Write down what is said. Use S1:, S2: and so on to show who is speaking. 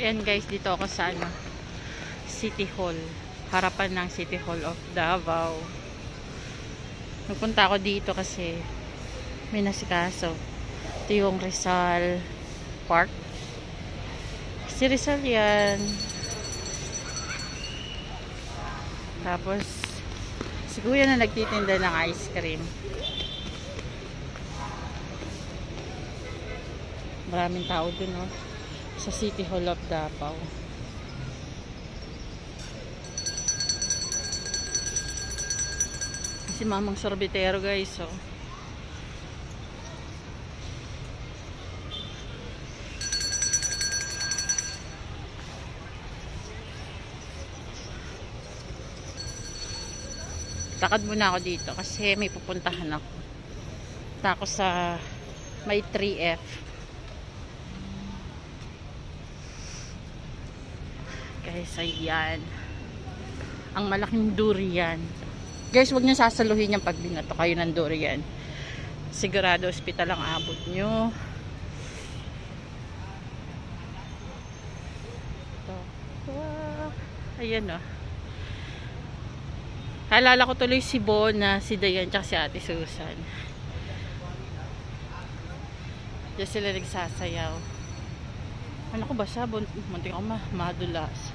S1: Ayan guys, dito ako sa City Hall. Harapan ng City Hall of Davao. Nagpunta ako dito kasi may nasikaso. Ito yung Rizal Park. Si Rizal yan. Tapos si kuya na nagtitinda ng ice cream. Maraming tao dun, no? Sa City Hall of Davao. Si mamang sorbetero guys, oh. Lakad muna ako dito kasi may pupuntahan ako. Tako sa may 3F. Guys, ayan. Ang malaking durian. Guys, huwag niyo sasaluhin yung pag binato kayo ng durian. Sigurado ospital ang abot nyo. Ito. Ayan, oh. Alala ko tuloy si Bona, si Dayan, tsaka si Ate Susan. Diyan sila nagsasayaw. Ano ko ba siya? Muntik ako madulas.